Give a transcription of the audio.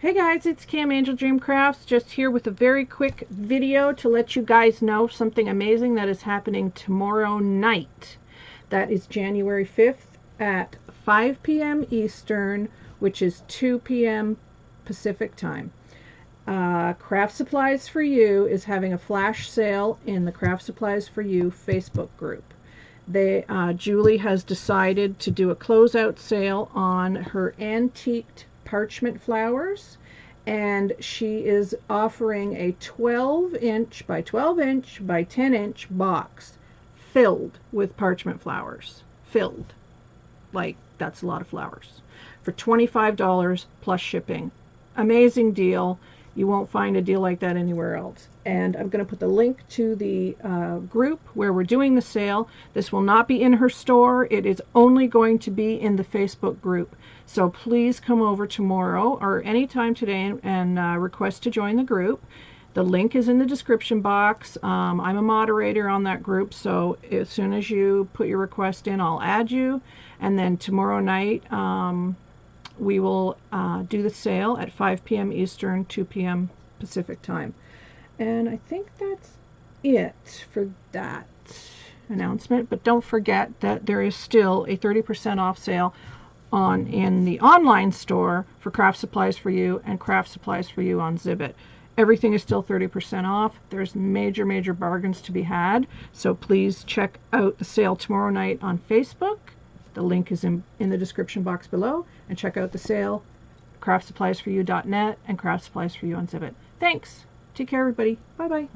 Hey guys, it's Cam Angel Dream Crafts, just here with a very quick video to let you guys know something amazing that is happening tomorrow night. That is January 5th at 5 p.m. Eastern, which is 2 p.m. Pacific time. Craft Supplies for You is having a flash sale in the Craft Supplies for You Facebook group. Julie has decided to do a closeout sale on her antiqued parchment flowers, and she is offering a 12-inch by 12-inch by 10-inch box filled with parchment flowers. Filled. Like, that's a lot of flowers. For $25 plus shipping. Amazing deal. You won't find a deal like that anywhere else. And I'm going to put the link to the group where we're doing the sale. This will not be in her store. It is only going to be in the Facebook group. So please come over tomorrow or anytime today and request to join the group. The link is in the description box. I'm a moderator on that group, so as soon as you put your request in, I'll add you. And then tomorrow night, we will do the sale at 5 p.m. Eastern, 2 p.m. Pacific time. And I think that's it for that announcement. But don't forget that there is still a 30% off sale in the online store for Craft Supplies for You and Craft Supplies for You on Zibbit. Everything is still 30% off. There's major bargains to be had. So please check out the sale tomorrow night on Facebook. The link is in the description box below. And check out the sale, craftsuppliesforyou.net and Craft Supplies for You on Zibbit. Thanks. Take care, everybody. Bye-bye.